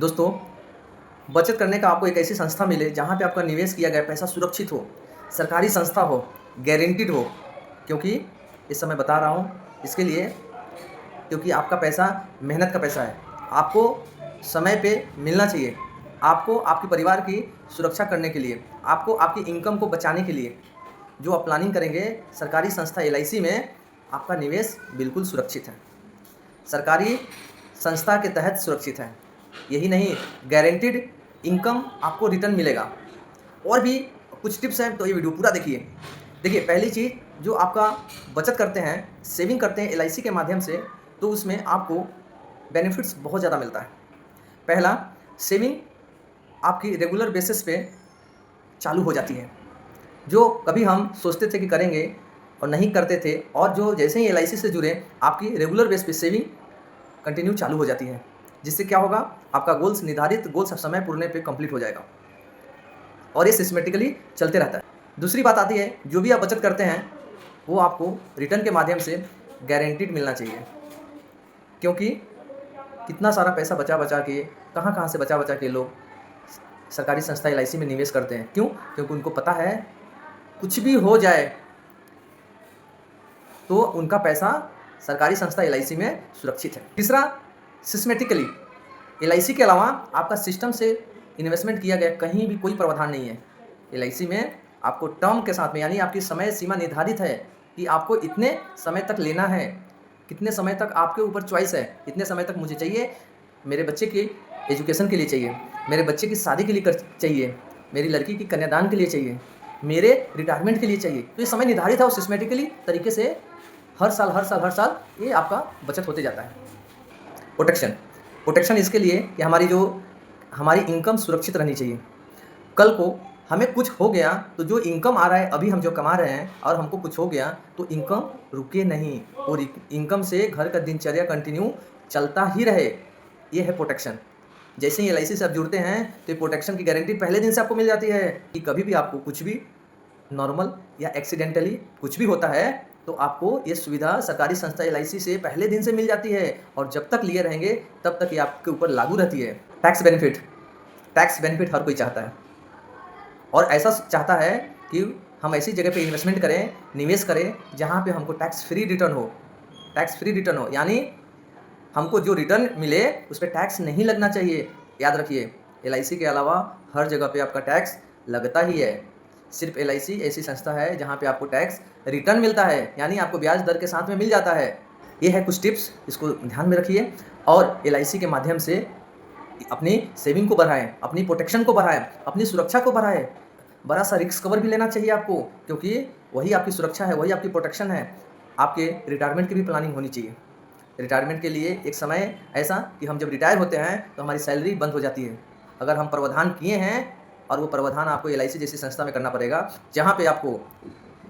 दोस्तों, बचत करने का आपको एक ऐसी संस्था मिले जहाँ पे आपका निवेश किया गया पैसा सुरक्षित हो, सरकारी संस्था हो, गारंटीड हो। क्योंकि इस समय बता रहा हूँ इसके लिए, क्योंकि आपका पैसा मेहनत का पैसा है। आपको समय पे मिलना चाहिए। आपको आपके परिवार की सुरक्षा करने के लिए, आपको आपकी इनकम को बचाने के लिए जो आप प्लानिंग करेंगे, सरकारी संस्था एलआईसी में आपका निवेश बिल्कुल सुरक्षित है। सरकारी संस्था के तहत सुरक्षित है। यही नहीं, गारंटीड इनकम आपको रिटर्न मिलेगा। और भी कुछ टिप्स हैं, तो ये वीडियो पूरा देखिए। देखिए, पहली चीज़, जो आपका बचत करते हैं, सेविंग करते हैं एलआईसी के माध्यम से, तो उसमें आपको बेनिफिट्स बहुत ज़्यादा मिलता है। पहला, सेविंग आपकी रेगुलर बेसिस पे चालू हो जाती है। जो कभी हम सोचते थे कि करेंगे और नहीं करते थे, और जो जैसे ही एलआईसी से जुड़े, आपकी रेगुलर बेस पे सेविंग कंटिन्यू चालू हो जाती है। जिससे क्या होगा, आपका गोल्स, निर्धारित गोल्स समय पूर्णे पे कंप्लीट हो जाएगा और ये सिस्टमेटिकली चलते रहता है। दूसरी बात आती है, जो भी आप बचत करते हैं वो आपको रिटर्न के माध्यम से गारंटीड मिलना चाहिए। क्योंकि कितना सारा पैसा बचा बचा के, कहाँ से बचा बचा के लोग सरकारी संस्था एलआईसी में निवेश करते हैं। क्यों? क्योंकि उनको पता है कुछ भी हो जाए तो उनका पैसा सरकारी संस्था एलआईसी में सुरक्षित है। तीसरा, सिस्टमेटिकली एलआईसी के अलावा आपका सिस्टम से इन्वेस्टमेंट किया गया कहीं भी कोई प्रावधान नहीं है। एलआईसी में आपको टर्म के साथ में, यानी आपकी समय सीमा निर्धारित है कि आपको इतने समय तक लेना है, कितने समय तक आपके ऊपर चॉइस है। इतने समय तक मुझे चाहिए, मेरे बच्चे की एजुकेशन के लिए चाहिए, मेरे बच्चे की शादी के लिए चाहिए, मेरी लड़की की कन्यादान के लिए चाहिए, मेरे रिटायरमेंट के लिए चाहिए। तो ये समय निर्धारित है और सिस्टमेटिकली तरीके से हर साल ये आपका बचत होते जाता है। प्रोटेक्शन इसके लिए कि हमारी इनकम सुरक्षित रहनी चाहिए। कल को हमें कुछ हो गया तो जो इनकम आ रहा है, अभी हम जो कमा रहे हैं, और हमको कुछ हो गया तो इनकम रुके नहीं, और इनकम से घर का दिनचर्या कंटिन्यू चलता ही रहे। ये है प्रोटेक्शन। जैसे ही एलआईसी से आप जुड़ते हैं तो ये प्रोटेक्शन की गारंटी पहले दिन से आपको मिल जाती है कि कभी भी आपको कुछ भी नॉर्मल या एक्सीडेंटली कुछ भी होता है तो आपको ये सुविधा सरकारी संस्था एलआईसी से पहले दिन से मिल जाती है, और जब तक लिए रहेंगे तब तक ये आपके ऊपर लागू रहती है। टैक्स बेनिफिट हर कोई चाहता है, और ऐसा चाहता है कि हम ऐसी जगह पे इन्वेस्टमेंट करें, निवेश करें जहाँ पे हमको टैक्स फ्री रिटर्न हो। यानी हमको जो रिटर्न मिले उस पर टैक्स नहीं लगना चाहिए। याद रखिए, एलआईसी के अलावा हर जगह पे आपका टैक्स लगता ही है। सिर्फ एलआईसी ऐसी संस्था है जहाँ पे आपको टैक्स रिटर्न मिलता है, यानी आपको ब्याज दर के साथ में मिल जाता है। ये है कुछ टिप्स, इसको ध्यान में रखिए और एलआईसी के माध्यम से अपनी सेविंग को बढ़ाएं, अपनी प्रोटेक्शन को बढ़ाएं, अपनी सुरक्षा को बढ़ाएं। बड़ा सा रिस्क कवर भी लेना चाहिए आपको, क्योंकि वही आपकी सुरक्षा है, वही आपकी प्रोटेक्शन है। आपके रिटायरमेंट की भी प्लानिंग होनी चाहिए। रिटायरमेंट के लिए एक समय ऐसा कि हम जब रिटायर होते हैं तो हमारी सैलरी बंद हो जाती है। अगर हम प्रावधान किए हैं, और वो प्रावधान आपको एलआईसी जैसी संस्था में करना पड़ेगा जहाँ पे आपको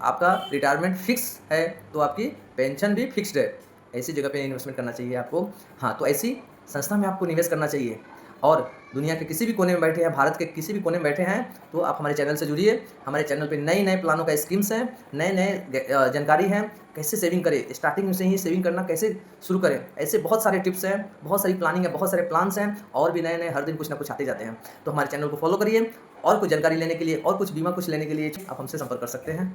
आपका रिटायरमेंट फिक्स है, तो आपकी पेंशन भी फिक्स्ड है। ऐसी जगह पे इन्वेस्टमेंट करना चाहिए आपको। हाँ, तो ऐसी संस्था में आपको निवेश करना चाहिए। और दुनिया के किसी भी कोने में बैठे हैं, भारत के किसी भी कोने में बैठे हैं, तो आप हमारे चैनल से जुड़िए। हमारे चैनल पे नए प्लानों का स्कीम्स हैं, नए जानकारी हैं, कैसे सेविंग करें, स्टार्टिंग से ही सेविंग करना कैसे शुरू करें। ऐसे बहुत सारे टिप्स हैं, बहुत सारी प्लानिंग है, बहुत सारे प्लान्स हैं, और भी नए हर दिन कुछ ना कुछ आते जाते हैं। तो हमारे चैनल को फॉलो करिए, और कुछ जानकारी लेने के लिए और कुछ बीमा कुछ लेने के लिए आप हमसे संपर्क कर सकते हैं।